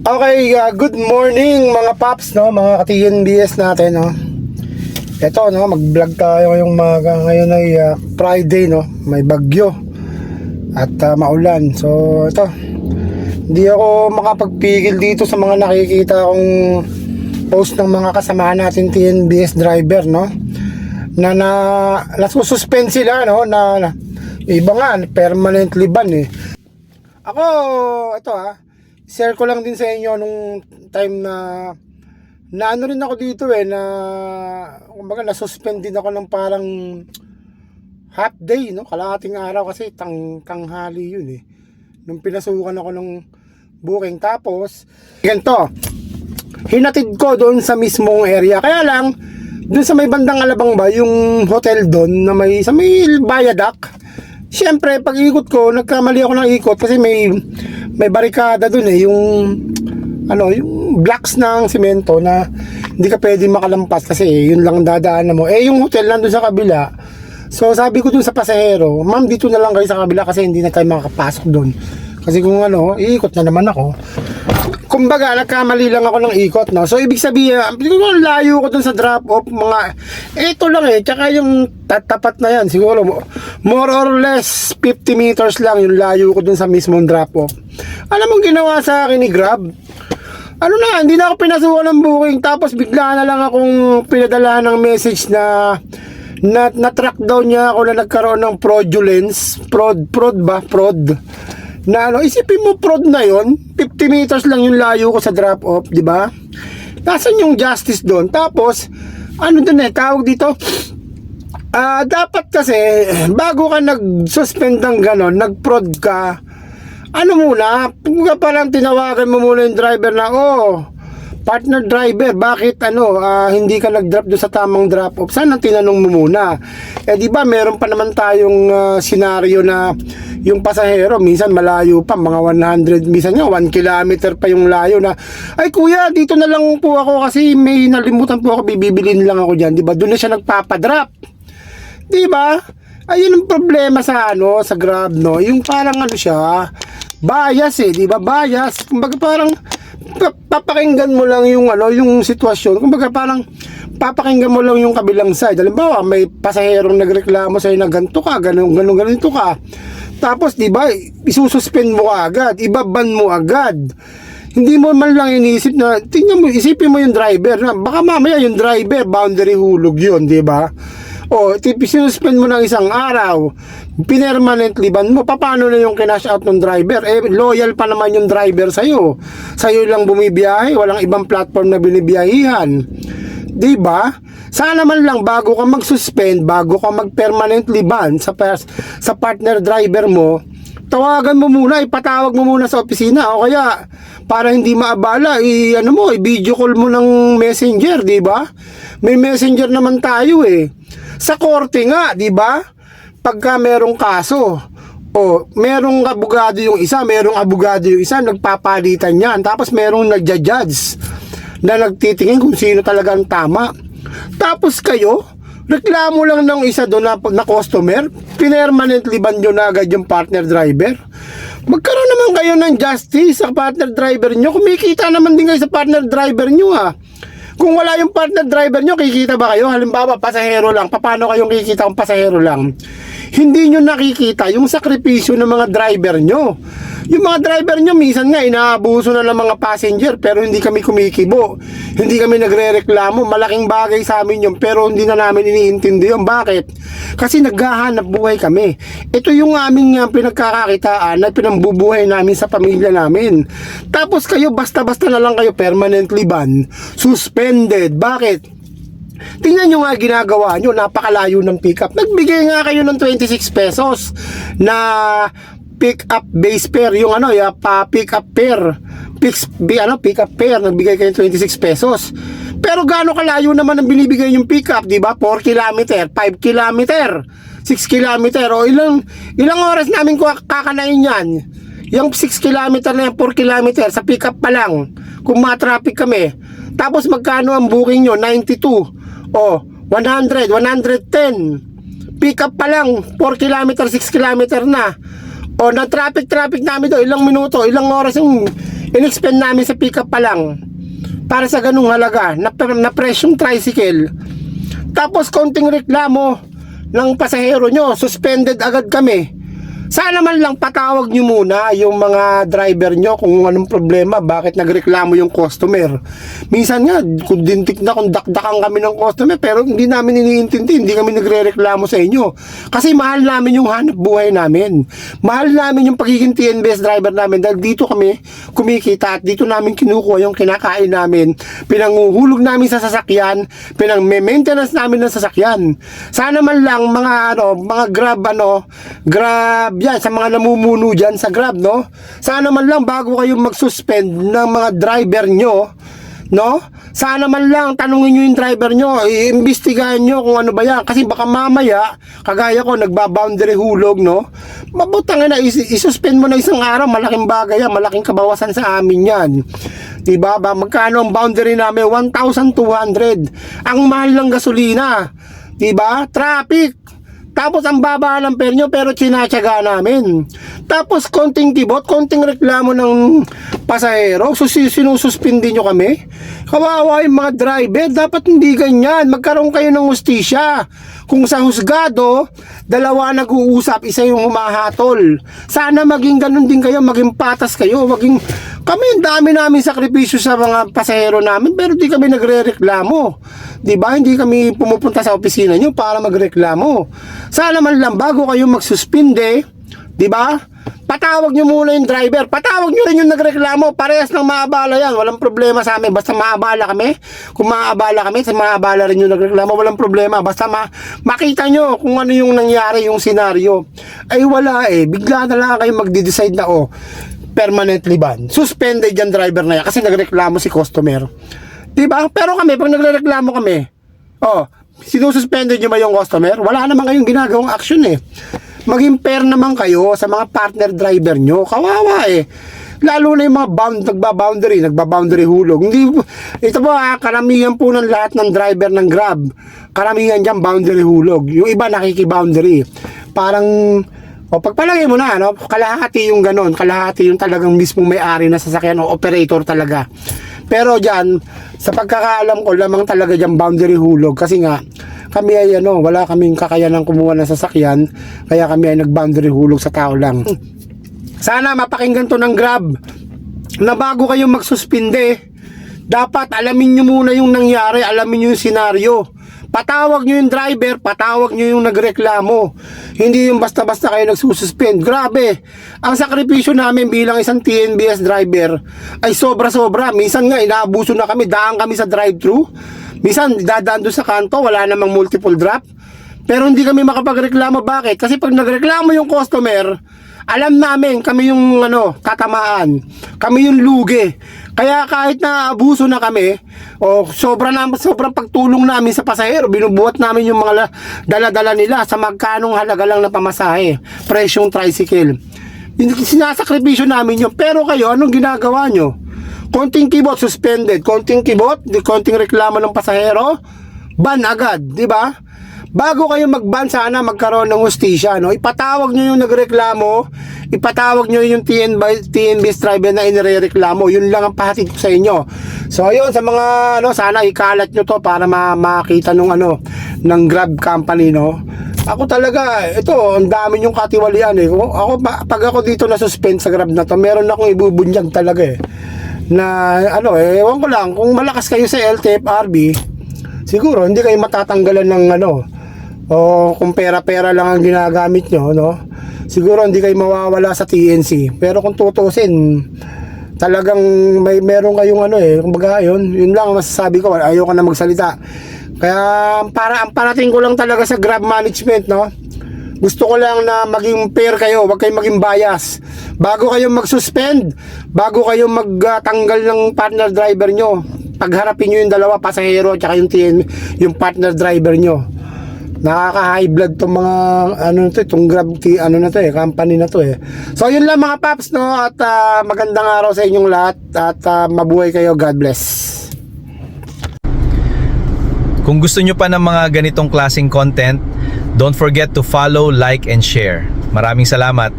Okay, good morning mga paps, no, mga ka-TNBS natin, no. Ito, no, mag-vlog tayo ngayong umaga. Ngayon ay Friday, no. May bagyo at maulan. So, ito. Hindi ako makapagpigil dito sa mga nakikita kong post ng mga kasama natin TNBS driver, no. Na nasususpend sila, no, na iba nga permanently ban eh. Ako, ito share ko lang din sa inyo nung time na ano rin ako dito na kumbaga na-suspend din ako ng parang half day, no, kalahating araw kasi tanghali yun nung pinasukan ako ng booking. Tapos ganito, hinatid ko doon sa mismong area, kaya lang doon sa may bandang Alabang ba yung hotel doon na sa may viaduct. Siyempre, pag ikot ko, nagkamali ako ng ikot kasi may barikada dun yung blocks ng semento na hindi ka pwede makalampas kasi yun lang dadaanan mo. Yung hotel nandun sa kabila. So, sabi ko dun sa pasahero, ma'am, dito na lang kayo sa kabila kasi hindi na tayo makakapasok dun. Kasi kung iikot na naman ako. Kumbaga, nagkamali lang ako ng ikot, no? So, ibig sabihin, layo ko dun sa drop-off, ito lang tsaka yung tapat na yan, siguro, more or less, 50 meters lang yung layo ko dun sa mismong drop-off. Alam mo ginawa sa akin ni Grab? Hindi na ako pinasukan ng booking, tapos bigla na lang akong pinadala ng message na track daw niya ako na nagkaroon ng fraudulence, fraud na isipin mo fraud na yon, 50 meters lang yung layo ko sa drop off, di ba? Nasaan yung justice doon? Tapos doon tawag dito, dapat kasi bago ka nag-suspend ng ganon, nag-fraud ka, muna, parang tinawagan mo muna yung driver na, partner driver, bakit hindi ka nag-drop doon sa tamang drop off? Sana tinanong mo muna. Di ba meron pa naman tayong senaryo na yung pasahero minsan malayo pa, mga 100, minsan nga 1 kilometer pa yung layo na, ay kuya, dito na lang po ako kasi may nalimutan po ako, bibilin lang ako diyan, di ba? Doon na siya nagpapadrop. Di ba? Ayun ang problema sa sa Grab, no. Yung parang siya, bias di ba? Bias. Kumbaga parang papakinggan mo lang yung yung sitwasyon. Kumbaga parang papakinggan mo lang yung kabilang side. Halimbawa, may pasaherong nagreklamo sa'yo na ganito ka, ganito ka. Tapos, di ba, isususpend mo agad, ibaban mo agad. Hindi mo man lang iniisip na, tingnan mo, isipin mo yung driver na, baka mamaya yung driver, boundary hulog yun, di ba? Sinuspend mo ng isang araw, permanently ban mo, paano na yung kinash out ng driver? Loyal pa naman yung driver sa'yo. Sa'yo lang bumibiyahe, walang ibang platform na binibiyahihan. Diba? Sana man lang bago ka mag-suspend, bago ka mag-permanently ban sa partner driver mo, tawagan mo muna, ipatawag mo muna sa opisina, o kaya para hindi maabala, i-video call mo ng messenger, diba? May messenger naman tayo sa korte nga, diba? Pagka merong kaso, merong abogado yung isa, nagpapalitan yan, tapos merong nagja-judge na nagtitingin kung sino talaga ang tama. Tapos kayo, reklamo lang ng isa doon na customer, permanently ban nyo na agad yung partner driver. Magkaroon naman kayo ng justice sa partner driver nyo. Kumikita naman din kayo sa partner driver nyo Kung wala yung partner driver nyo, kikita ba kayo? Halimbawa, pasahero lang. Paano kayong kikita kung pasahero lang? Hindi nyo nakikita yung sakripisyo ng mga driver nyo. Yung mga driver nyo, minsan nga, inaabuso na ng mga passenger, pero hindi kami kumikibo. Hindi kami nagre-reklamo. Malaking bagay sa amin yun, pero hindi na namin iniintindi yun. Bakit? Kasi naghahanap buhay kami. Ito yung aming pinagkakakitaan na pinambubuhay namin sa pamilya namin. Tapos kayo, basta-basta na lang kayo permanently ban, suspended. Bakit? Tingnan nyo nga ginagawa nyo, napakalayo ng pick-up. Nagbigay nga kayo ng 26 pesos na pick-up base fare, yung pick-up fare. Pick-up fare, nagbigay kayo ng 26 pesos. Pero gaano kalayo naman ang binibigay yung pick-up, di ba? 4 kilometer, 5 kilometer, 6 kilometer, o ilang oras namin kakanain yan. Yung 6 kilometer na yan, 4 kilometer, sa pick-up pa lang, kung ma-traffic kami. Tapos magkano ang booking nyo? 92. 100, 110. Pick up pa lang, 4 kilometer, 6 kilometer na. O na traffic namin doon, ilang minuto, ilang oras yung in-expend namin sa pick up pa lang para sa ganung halaga na presyong tricycle. Tapos konting reklamo ng pasahero nyo, suspended agad kami. Sana man lang patawag nyo muna yung mga driver nyo kung anong problema, bakit nagreklamo yung customer. Minsan nga, kung dakdakan kami ng customer, pero hindi namin iniintindi, hindi kami nagre-reklamo sa inyo. Kasi mahal namin yung hanap buhay namin. Mahal namin yung pagiging TNBS driver namin dahil dito kami kumikita at dito namin kinukuha yung kinakain namin. Pinanguhulog namin sa sasakyan, pinang-maintenance namin ng sasakyan. Sana man lang mga Grab yan, sa mga namumuno dyan sa Grab, no? Sana man lang bago kayo mag-suspend ng mga driver nyo, no? Sana man lang tanungin nyo yung driver nyo, iimbestigahan nyo kung ano ba yan. Kasi baka mamaya, kagaya ko, nagba-boundary hulog, no? Mabutang na, isuspend mo na isang araw, malaking bagay yan, malaking kabawasan sa amin yan. Diba? Magkano ang boundary namin? 1,200. Ang mahal ng gasolina. Diba? Traffic. Tapos ang baba ng fare nyo pero tinatyaga namin. Tapos konting kibot, konting reklamo ng pasahero, sinususpindi nyo kami. Kawawa yung mga driver, dapat hindi ganyan. Magkaroon kayo ng hustisya. Kung sa husgado, dalawa nag-uusap, isa yung humahatol. Sana maging ganun din kayo, maging patas kayo, kami ang dami namin sakripisyo sa mga pasahero namin pero di kami nagre-reklamo. Diba? Hindi kami pumupunta sa opisina nyo para magreklamo. Sana man lang bago kayo magsuspinde, diba? Patawag nyo muna yung driver. Patawag nyo rin yung nagreklamo. Parehas ng maabala yan. Walang problema sa amin. Basta maabala kami. Kung maabala kami, maabala rin yung nagreklamo. Walang problema. Basta makita nyo kung ano yung nangyari, yung senaryo. Ay wala eh. Bigla na lang kayo magde-decide na permanently ban. Suspended yung driver na yan kasi nagreklamo si customer. Diba? Pero kami, pag nagreklamo kami, sinususpended nyo ba yung customer? Wala naman kayong ginagawang action eh. Maging fair naman kayo sa mga partner driver nyo. Kawawa eh. Lalo na yung mga nagba-boundary hulog. Ito po karamihan po ng lahat ng driver ng Grab. Karamihan dyan boundary hulog. Yung iba nakiki-boundary. Parang, pagpalagay mo na, kalahati yung ganon. Kalahati yung talagang mismong may-ari na sasakyan o operator talaga. Pero dyan, sa pagkakaalam ko, lamang talaga dyan boundary hulog. Kasi nga, kami ay wala kaming kakayanang kumuha ng sasakyan. Kaya kami ay nag-boundary hulog sa tao lang. Sana mapakinggan to ng Grab na bago kayo magsuspinde, dapat alamin nyo muna yung nangyari, alamin nyo yung senaryo. Patawag nyo yung driver, patawag nyo yung nagreklamo. Hindi yung basta-basta kayo nagsususpend. Grabe, ang sakripisyo namin bilang isang TNBS driver ay sobra-sobra. Minsan nga inaabuso na kami, daan kami sa drive-thru. Minsan dadaan doon sa kanto, wala namang multiple drop. Pero hindi kami makapagreklamo. Bakit? Kasi pag nagreklamo yung customer, alam namin kami yung tatamaan, kami yung lugi. Kaya kahit na abuso na kami sobrang pagtulong namin sa pasahero, binubuhat namin yung mga dala-dala nila sa magkanong halaga lang na pamasahe, presyong tricycle. Sinasakripisyo namin yun. Pero kayo, anong ginagawa nyo? Konting kibot, suspended. Konting kibot, konting reklamo ng pasahero, ban agad, di ba? Bago kayo mag-ban, sana magkaroon ng hustisya, Ipatawag nyo yung nagreklamo, ipatawag nyo yung TNBS driver na inireklamo. Yun lang ang pahatid ko sa inyo. So ayun, sa mga sana ikalat nyo to para makita nung ng Grab company, Ako talaga, ito, ang dami yung katiwalian eh. Pag ako dito na suspend sa Grab na to, meron akong ibubunyag talaga eh. Na ewan ko lang, kung malakas kayo sa LTFRB, siguro hindi kayo matatanggalan ng o kung pera-pera lang ang ginagamit nyo, siguro hindi kayo mawawala sa TNC. Pero kung tutusin, talagang meron kayong kumbaga yun lang masasabi ko, ayoko na magsalita. Kaya ang parating ko lang talaga sa Grab management, gusto ko lang na maging fair kayo, huwag kayong maging bias. Bago kayo mag-suspend, bago kayo magtanggal ng partner driver nyo, pagharapin nyo yung dalawa, pasahero at yung partner driver nyo. Nakaka-high blood tong mga itong Grab company na to eh. So yun lang mga paps, at magandang araw sa inyong lahat at mabuhay kayo. God bless. Kung gusto nyo pa ng mga ganitong klaseng content, don't forget to follow, like, and share. Maraming salamat.